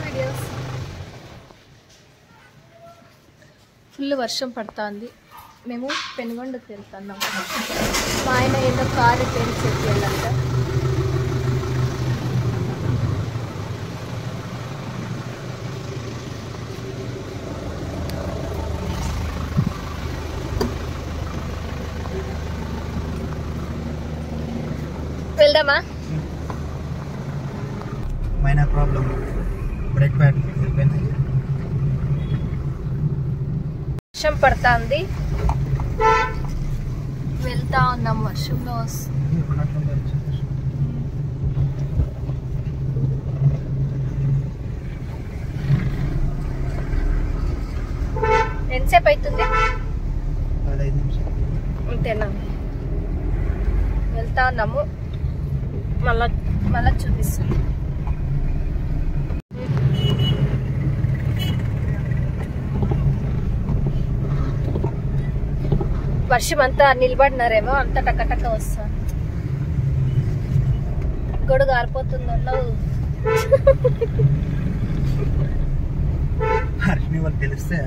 Videos. Full వర్షం పడుతుంది. మేము పెనుగొండకు వెళ్తున్నాం. మా ఆయన ఏదో కార్ రిపేర్ చేయాలంట. వెళ్దామా? మైనర్ ప్రాబ్లం, బ్రేక్ ప్యాడ్ వెళ్ళిపోయింది. వర్షం పడుతుంది, వెళ్తా ఉన్నాం. వర్షంలో ఎంతసేపు అవుతుంది? 15 నిమిషాలు అంతేనా? వెళ్తా ఉన్నాము. మళ్ళా చూపిస్తాను. వర్షం అంతా నిలబడినారేమో, అంతా టక్క వస్తాను. గొడుగు ఆరిపోతుంది అన్నావు. తెలిస్తే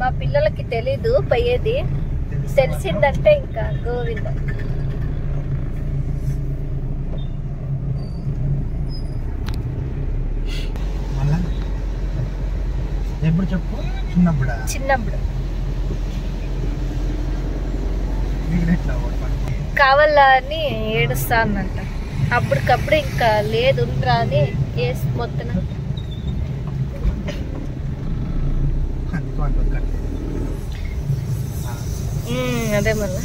మా పిల్లలకి తెలీదు పోయేది, తెలిసిందంటే ఇంకా గోవింద. ఎప్పుడు చెప్పు? చిన్నప్పుడు కావాలా అని ఏడుస్తా అన్నంట. అప్పటికప్పుడు ఇంకా లేదు ఉండరా అని మొత్తం అదే మళ్ళా.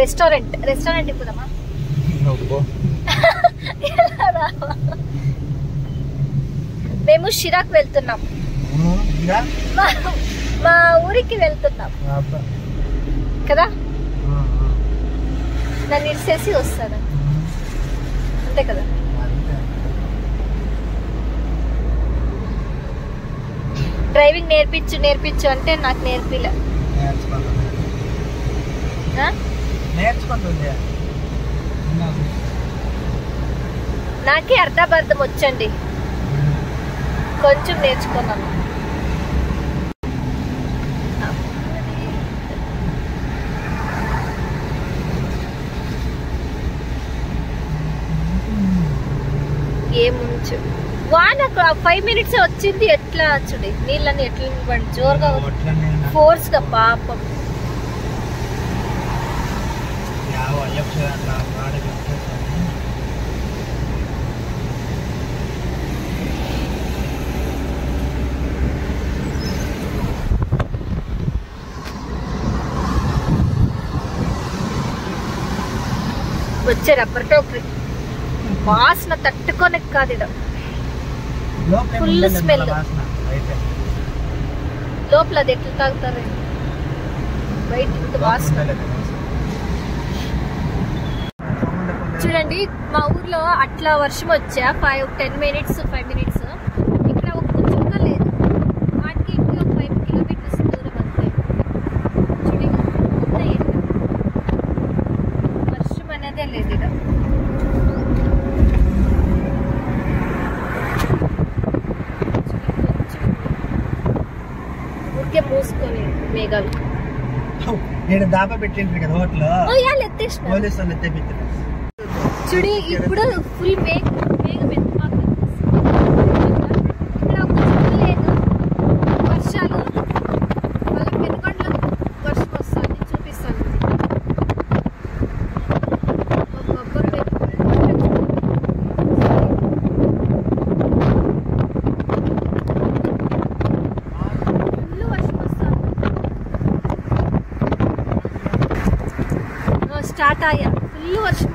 రెస్టారెంట్ ఇప్పుడమ్మా. మేము షిరాక్ వెళ్తున్నాం, మా ఊరికి వెళ్తున్నాం కదా. నన్ను ఇచ్చేసి వస్తాను అంతే కదా. డ్రైవింగ్ నేర్పించు అంటే నాకు నేర్పిలే. నాకే అర్ధబర్ధం వచ్చండి, కొంచెం నేర్చుకున్నాను. ఏముంచు వాన 5 minutes వచ్చింది. ఎట్లా చూడి నీళ్ళని ఎట్లా జోరుగా ఫోర్స్ గా పాపం. వచ్చే రబ్బర్ టోపీ వాసన తట్టుకోనే కాదు. Full smell. లోపల అది ఎట్లా తాగుతారు? బయట వాసన చూడండి. మా ఊర్లో అట్లా వర్షం వచ్చా 5 minutes ఇక్కడ ఒక చుక్క లేదు. వాటికి ఇంట్లో 5 kilometers దూరం అంతే. చూడండి వర్షం అనేదే లేదు ఇక్కడ. మూసుకొని మేఘాలు నేను దాబా పెట్టిండ్రు కదా హోటల్, చూడి ఇప్పుడు ఫుల్ మేఘ ఇక్కడ ఒక చుక్క లేదు. వర్షాలు వాళ్ళకి పెనుగొండలో వర్షం వస్తుంది, చూపిస్తాను. స్టార్ట్ అయ్యా ఫుల్ వర్షం.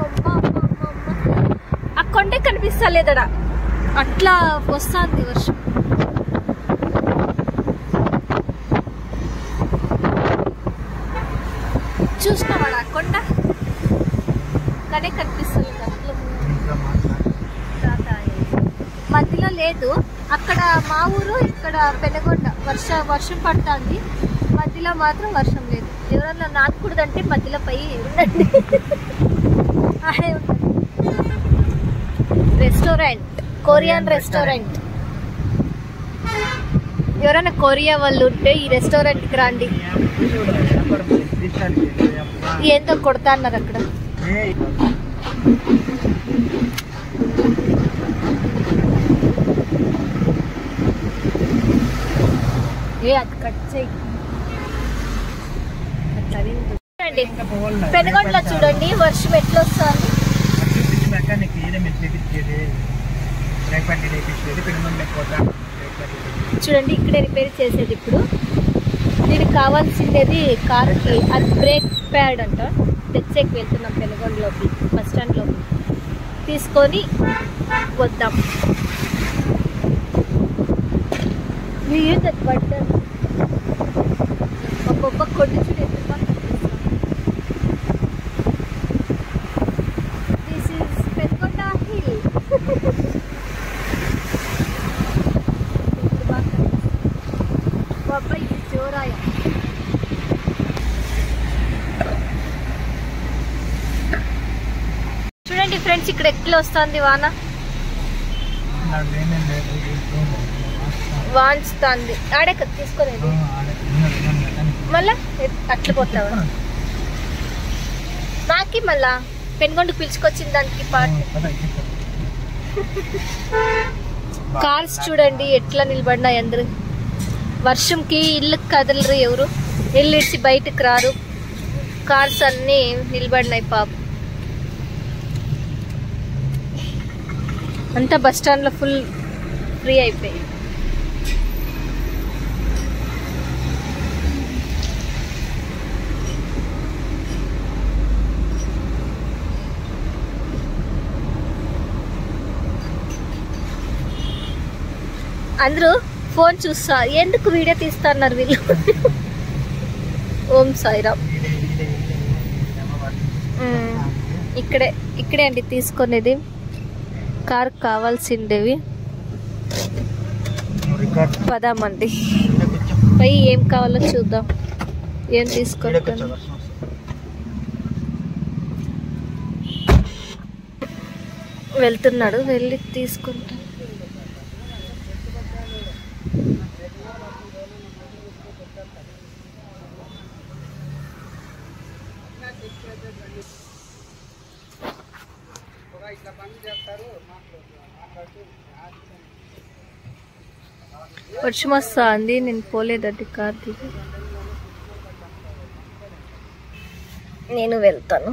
ఆ కొండే కనిపిస్తలేదడా, అట్లా వస్తుంది వర్షం. చూసినావాడా కొండ? కానీ కనిపిస్తలేదు. అట్లా మధ్యలో లేదు. అక్కడ మా ఊరు, ఇక్కడ పెనుగొండ. వర్షం పడుతుంది, మధ్యలో మాత్రం వర్షం లేదు. ఎవరన్నా నాటకూడదంటే మధ్యలో పై ఉండండి, ఆడే ఉంటుంది. Restaurant, Korean restaurant. ఎవరైనా కొరియా వాళ్ళు ఉంటే ఈ రెస్టారెంట్కి రండి. ఏందో కొడతా అన్నారు అక్కడ. అది కట్ చేయి. చూడండి పెనుగొండలో చూడండి వర్షం ఎట్లా వస్తుంది. చూడండి ఇక్కడే రిపేర్ చేసేది. ఇప్పుడు దీనికి కావాల్సింది కార్కి అది బ్రేక్ ప్యాడ్ అంట. తెచ్చేకి వెళ్తున్నాం పెనుగొండలోకి, బస్ స్టాండ్లోకి. తీసుకొని వద్దాం. ఏంటది పడ్డాను ఒక్కొక్క కొట్టు చూడు ఎంత బాగా కనిపిస్తుంది. This is Penugonda hill. బాబా ఇది జోరాయ. చూడండి ఫ్రెండ్స్ ఇక్కడ ఎట్లా వస్తుంది వాన. వాంచుతుంది. ఆడే తీసుకునేది మళ్ళా అట్లా పోతావా? నాకి మళ్ళా పెనుగొండకు పిలుచుకొచ్చిన దానికి పార్ట్. కార్స్ చూడండి ఎట్లా నిలబడినాయి అందరు. వర్షంకి ఇల్లుకి కదలరు ఎవరు, ఇల్లు ఇడిచి బయటకు రారు. కార్స్ అన్నీ నిలబడినాయి పాప. అంతా బస్ స్టాండ్లో ఫుల్ ఫ్రీ అయిపోయి. అందరూ ఫోన్ చూస్తా ఎందుకు వీడియో తీస్తున్నారు వీళ్ళు. ఓం సాయిరామ్. ఇక్కడే అండి తీసుకునేది. కార్ కావాల్సిండేవి. పదామండి పై ఏం కావాలో చూద్దాం. ఏం తీసుకుంటాను. వెళ్తున్నాడు, వెళ్ళి తీసుకుంటాను. వర్షం వస్తుంది, నేను పోలేదండి కార్ దిగి. నేను వెళ్తాను.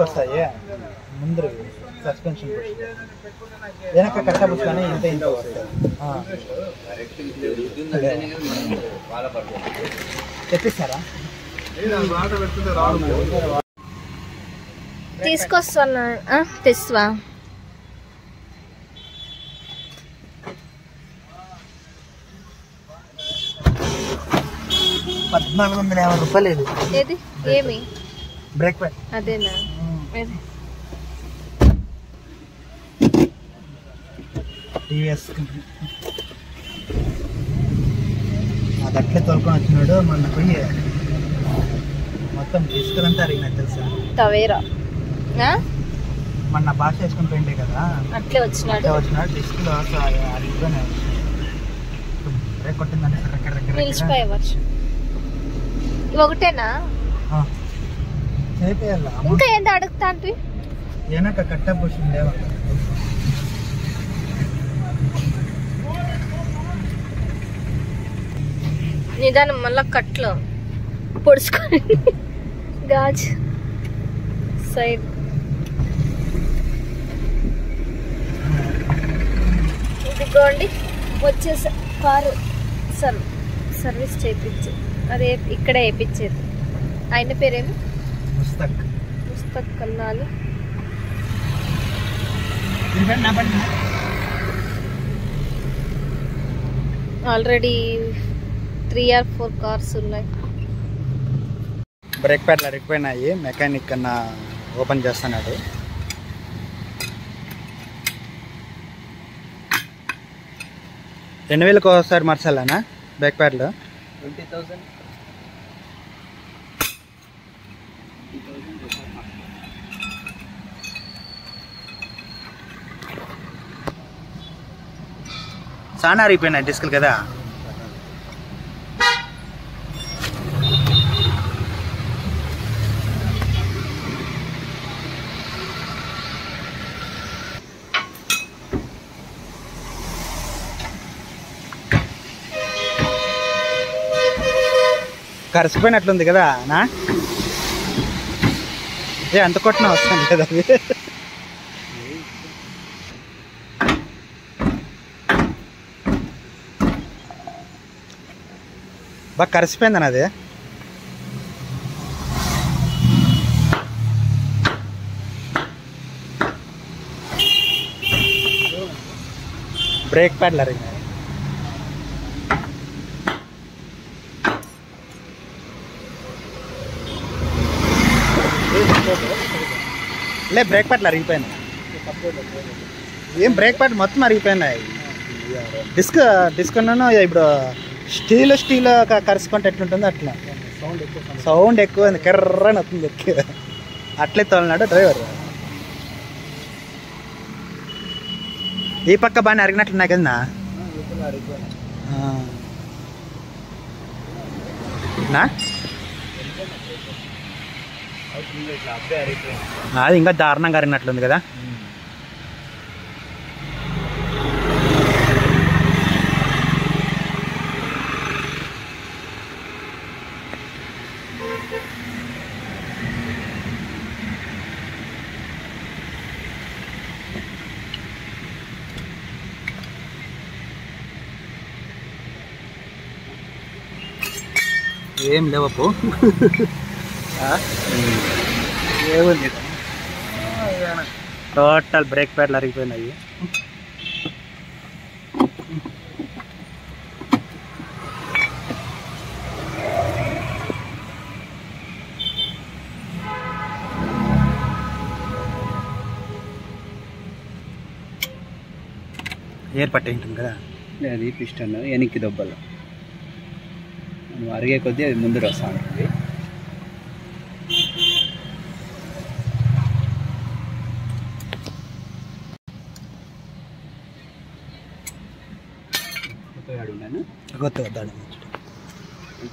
వస్తాయి ముందర సస్పెన్షన్ వెనక కట్టబుచ్చుకొని ఇంత ఇంత తెప్పిస్తారా? తీసుకొస్తాను. తెస్తా. ₹1450. ఏది ఏమి బ్రేక్ ప్యాడ్ అదేనా? టీవీఎస్ అది అట్లే తోలుకొని వచ్చినాడు. మొన్న పోయి మొత్తం డిస్కులంతా అరిగినాయి తెలుసా. తవేరా మొన్న భాష వేసుకుని పోయిండే కదా, అట్లే వచ్చినాడు. డిస్కులు అరిగిపోయినాయి. బ్రేక్ కొట్టిందంటే నిలిచిపోయే వర్షం. ఒకటేనా చేయాల? ఇంకా ఏందో అడుగుతా అంటే వెనక కట్టబుచ్చి లేవా? నిదానం మళ్ళా కట్లో పొడుచుకొని గాజ్ సైడ్. ఇదిగోండి వచ్చేసా. కారు సర్వీస్ చేయించు. అదే ఇక్కడే వేయించేది. ఆయన పేరేమి? ముస్తక్ కన్నాలు. ఆల్రెడీ 3 or 4 కార్స్ ఉన్నాయి. బ్రేక్ ప్యాడ్లు అరిగిపోయినాయి, మెకానిక్ కన్నా ఓపెన్ చేస్తున్నాడు. రెండు వేలకు ఒకసారి మార్చాలనా బ్రేక్ ప్యాడ్లు? 20,000. చాలా అరిగిపోయినాయి డిస్కులు కదా. కరిసిపోయినట్లుంది కదా నా? అంత కొట్టిన వస్తుంది కదా అది. బాగా కరిసిపోయిందని అది. బ్రేక్ ప్యాడ్లు అరిగినాయి. లే బ్రేక్ ప్యాడ్లు అరిగిపోయినాయి. ఏం బ్రేక్ ప్యాడ్ మొత్తం అరిగిపోయినాయి. డిస్క్ అన్నాను ఇప్పుడు స్టీల్ కరుచుకుంటే ఎట్లుంటుందో అట్లా సౌండ్ ఎక్కువ కెర్రని వస్తుంది ఎక్కువ. అట్లే తోలినాడు డ్రైవర్. ఈ పక్క బాగానే అరిగినట్లున్నాయి కదా నా? అది ఇంకా దారుణంగా అరిగినట్లుంది కదా. ఏం లేవప్పు. ఏముంది టోటల్ బ్రేక్ ప్యాడ్లు అరిగిపోయినాయి. ఎయిర్ పట్టి ఉంటుంది కదా అది పిస్టన్ వెనక్కి దొబ్బలు అరిగే కొద్దీ అది ముందు వస్తూ ఉంటుంది.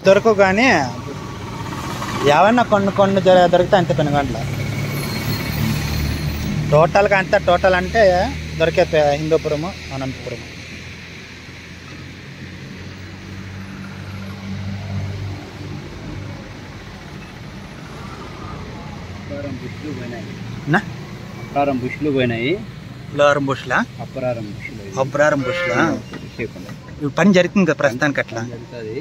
దొరకవు కానీ ఏమన్నా కొన్ని దొరికితే అంతే పెనుగంటల. టోటల్గా అంతా టోటల్ అంటే దొరికే హిందూపురము అనంతపురము. అప్రారం బుష్లు పోయినాయి. లోరం బుష్లా అప్రారం బుష్లా పని జరుగుతుంది కదా ప్రస్తుతానికి. అట్లా జరుగుతుంది.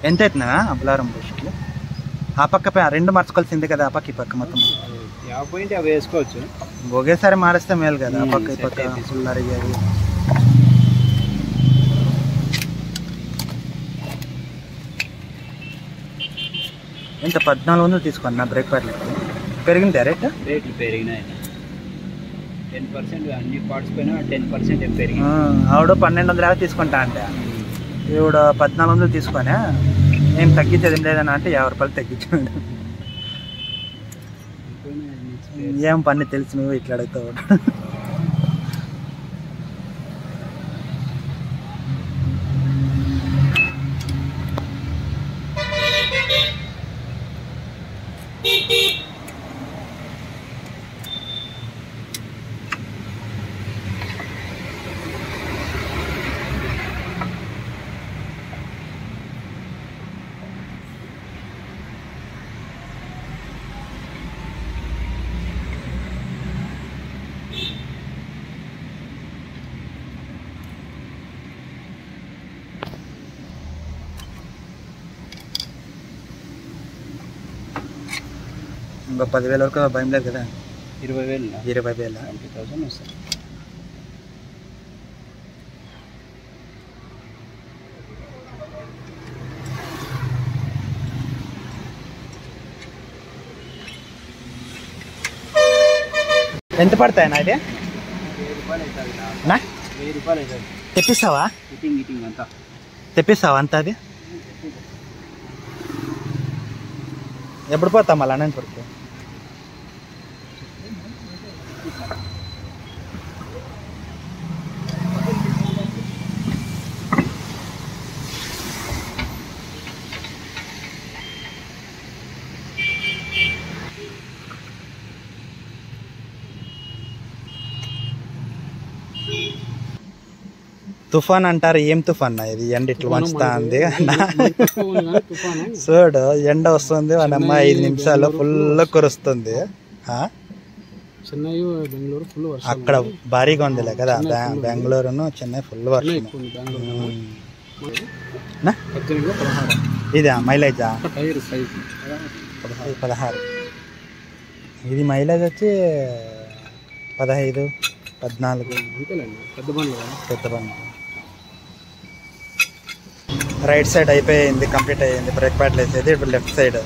ఎంత అవుతుందా అబ్లారం బుష్లు? ఆ పక్క రెండు మార్చుకోవాల్సిందే కదా, ఆ పక్క ఈ పక్క మొత్తం పాయింట్ అవి వేసుకోవచ్చు. ఒకేసారి మారిస్తే మేలు కదా, ఆ పక్క ఈ పక్క ఫుల్ అరిగేది. ఎంత 1400 తీసుకున్నా బ్రేక్ ప్యాడ్లు. పెరిగిందా రేట్? రేట్లు పెరిగినాయి 10%. అన్ని పార్ట్స్ పైన 10% పెరిగింది. ఆవిడ 1200 తీసుకుంటా అంటే ఈవిడ 1400 తీసుకొని నేను తగ్గించేది లేదని అంటే 50 రూపాయలు తగ్గించాడు. ఏం పని తెలుసు నువ్వు ఇట్లా అడుగుతావు. ఇంకో 10,000 వరకు భయం లేదు కదా. 20,000 20,000 20,000 వస్తుంది. ఎంత పడతాయన్నా ఇది? 1000 రూపాయలు అవుతుంది నా 1000 రూపాయలు అవుతుంది. తెప్పిస్తావా? ఫిట్టింగ్ అంతా తెప్పిస్తావా అంత అది? ఎప్పుడు పోతాం మళ్ళీ అనంతపురికి? తుఫాన్ అంటారు, ఏం తుఫాన్ ఇది? ఎండ ఇట్లా వంచుతా ఉంది చూడు, ఎండ వస్తుంది మనమ్మ 5 నిమిషాలు ఫుల్ కురుస్తుంది. అక్కడ భారీగా ఉందిలే కదా, బెంగళూరును చెన్నై ఫుల్ వర్షం. ఇదా మైలేజా? 16. ఇది మైలేజ్ వచ్చి 15, 14. పెద్ద బండి. రైట్ సైడ్ అయిపోయింది, కంప్లీట్ అయ్యింది. బ్రేక్ ప్యాడ్లు వేసేది. ఇప్పుడు లెఫ్ట్ సైడ్.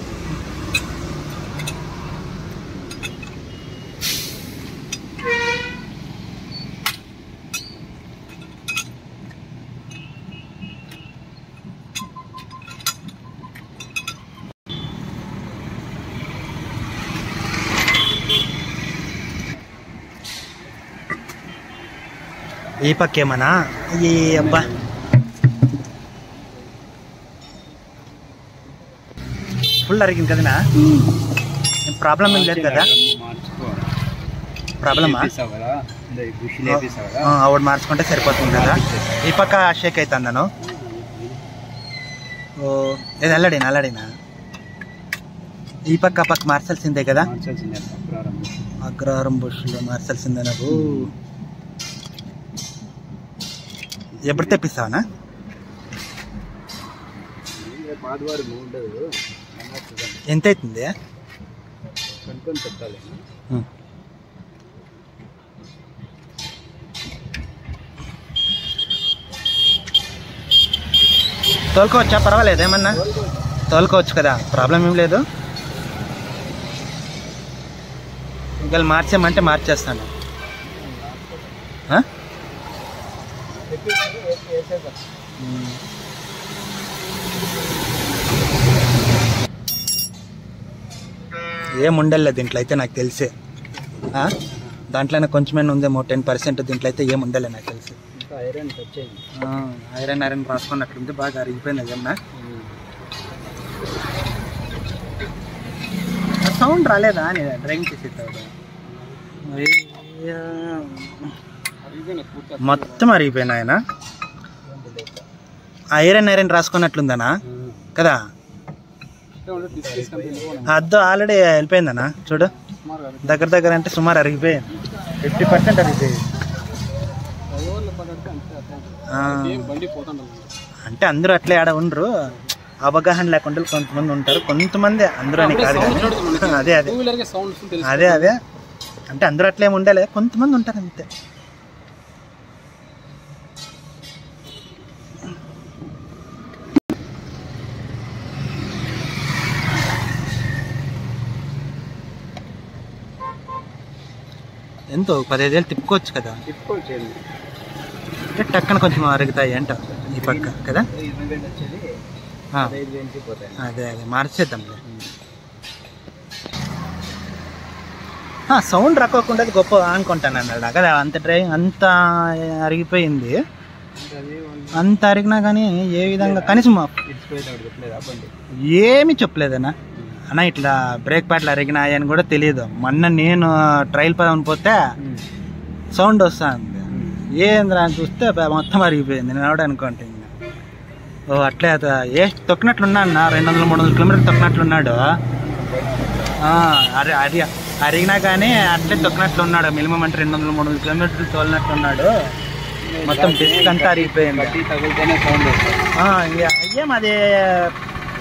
ఈ పక్కేమన్నా ఈ అబ్బా ఫుల్ అరిగింది కదనా? ప్రాబ్లం ఏం లేదు కదా? ప్రాబ్లమా? ఆవిడ మార్చుకుంటే సరిపోతుంది కదా. ఈ పక్క షేక్ అవుతాను నేను. ఓ ఇది అల్లాడినా ఈ పక్క మార్చాల్సిందే కదా? అగ్రహారం బుష్లో మార్చాల్సిందే నాకు. ఎప్పుడు తెప్పిస్తావనా? ఎంత అవుతుంది? తోలుకోవచ్చా? పర్వాలేదు ఏమన్నా తోలుకోవచ్చు కదా, ప్రాబ్లం ఏం లేదు. ఇంకా మార్చేయమంటే మార్చేస్తాను. ఏం ఉండలే దీంట్లో అయితే నాకు తెలిసే. దాంట్లోనే కొంచెమైనా ఉందేమో 10%. దీంట్లో అయితే ఏం ఉండలే నాకు తెలిసి. ఐరన్ రాసుకున్నట్లుంది, బాగా అరిగిపోయింది అదేమన్నా. సౌండ్ రాలేదా అని డ్రైవింగ్ చేసేది? మొత్తం అరిగిపోయినా ఆయన. ఐరన్ రాసుకున్నట్లుందనా కదా? అద్దు ఆల్రెడీ వెళ్ళిపోయిందనా చూడు. దగ్గర అంటే సుమారు అరిగిపోయింది. 50% అరిగిపోయింది. అంటే అందరూ అట్లే ఆడ ఉండరు, అవగాహన లేకుండా కొంతమంది ఉంటారు. కొంతమంది అందరూ అని కాదు కానీ అదే అంటే అందరూ అట్లేమి ఉండాలి, కొంతమంది ఉంటారు అంతే. ఎంతో 15,000 తిప్పుకోవచ్చు కదా? టక్కన కొంచెం అరుగుతాయి అంట ఈ పక్క కదా? అదే మార్చేద్దాంలే. సౌండ్ రాకోకుండా గొప్ప అనుకుంటాను అన్నాడు కదా. అంత అరిగిపోయింది. అంత అరిగినా కానీ ఏ విధంగా కనీసం ఏమి చెప్పలేదన్నా. అన్న ఇట్లా బ్రేక్ ప్యాడ్లు అరిగినాయి అని కూడా తెలియదు. మొన్న నేను ట్రయల్ పదం పోతే సౌండ్ వస్తుంది. ఏంద్రా అని చూస్తే మొత్తం అరిగిపోయింది. నేను ఎవడ అనుకుంటే ఓ అట్లే తొక్కినట్లున్నా అన్న. 200-300 కిలోమీటర్లు తొక్కినట్లున్నాడు. అరిగినా కానీ అట్లే తొక్కినట్లున్నాడు. మినిమం అంటే 200-300 కిలోమీటర్లు తోలినట్లున్నాడు. మొత్తం డిస్క్ అంతా అరిగిపోయింది. ఏం అది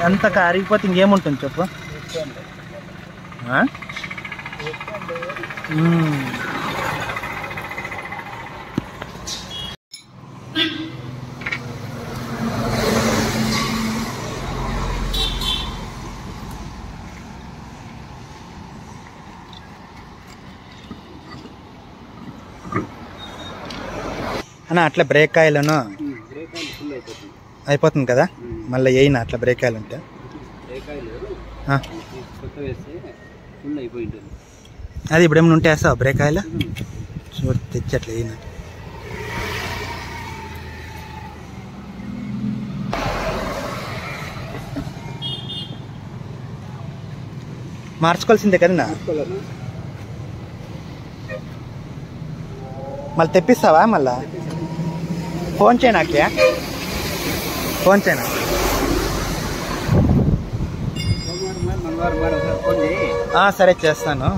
అంత అరిగిపోతే ఇంకేముంటుంది చెప్పు? అన్న అట్లా బ్రేక్ ఆయిల్ను అయిపోతుంది కదా, మళ్ళీ వేయినా అట్లా బ్రేక్ ఆయిల్ ఉంటే అది ఇప్పుడు ఏమైనా ఉంటే వేస్తావా బ్రేక్ ఆయిల్? చూడు తెచ్చి అట్లా వేయినా. మార్చుకోవాల్సిందే కదా, మళ్ళీ తెప్పిస్తావా? మళ్ళా ఫోన్ చేయి నాకే, ఫోన్ చేయనా? సరే చేస్తాను.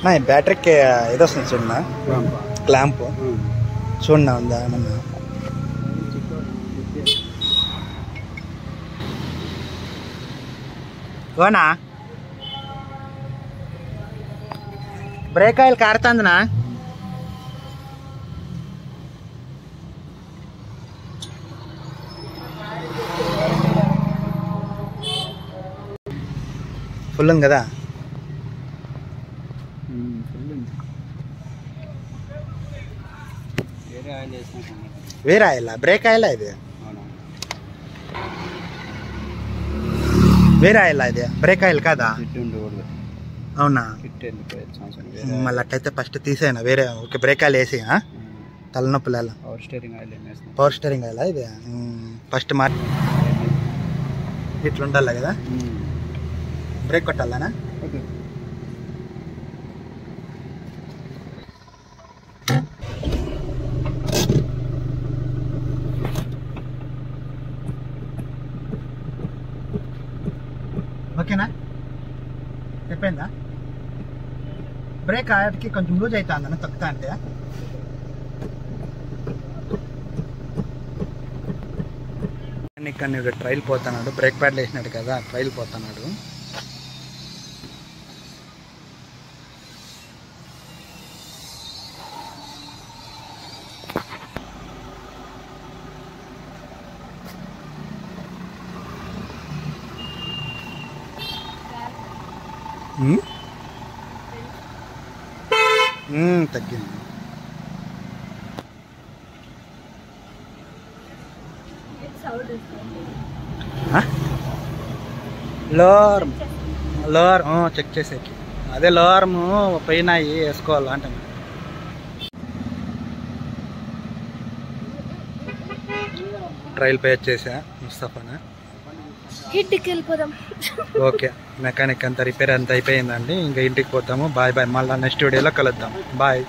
నా బ్యాటరీకి ఏదో వస్తుంది చూడన్నా, క్లాంప్ చూడన్నా ఉందా ఏమన్నా? ఓనా బ్రేక్ ఆయిల్ కారుతుందినా? ఫుల్ ఉంది కదా? వేరే ఆయిల్ బ్రేక్ ఆయిల్ ఇది? వేరే ఆయిల్ ఇది బ్రేక్ ఆయిల్ కాదా? అవునా? మళ్ళీ అట్లయితే ఫస్ట్ తీసేనా వేరే. ఓకే బ్రేక్ ఆయిల్ వేసి తలనొప్పులు ఎలా? పవర్ స్టీరింగ్ ఆయిల్ ఇది ఫస్ట్ మార్చి ఇట్లా ఉండాలి కదా, బ్రేక్ కొట్టాలనా? ఓకేనా? చెప్పేందా? బ్రేక్ ఆడికి కొంచెం లూజ్ అవుతా ఉందన్న తొక్కుతా అంటే. ఇక్కడ ట్రైల్ పోతున్నాడు, బ్రేక్ ప్యాడ్లు వేసినాడు కదా, ట్రైల్ పోతున్నాడు. తగ్గింది. లోవర్ చెక్ చేసేకి అదే లోవర్ము పైన వేసుకోవాలి అంటాను. ట్రైల్ పే వచ్చేసా ముస్తఫానా. ఇంటికి వెళ్ళిపోదాం. ఓకే మెకానిక్ అంతా రిపేర్ అంతా అయిపోయిందండి, ఇంకా ఇంటికి పోతాము. బాయ్ బాయ్, మళ్ళీ నెక్స్ట్ వీడియోలో కలుద్దాం. బాయ్.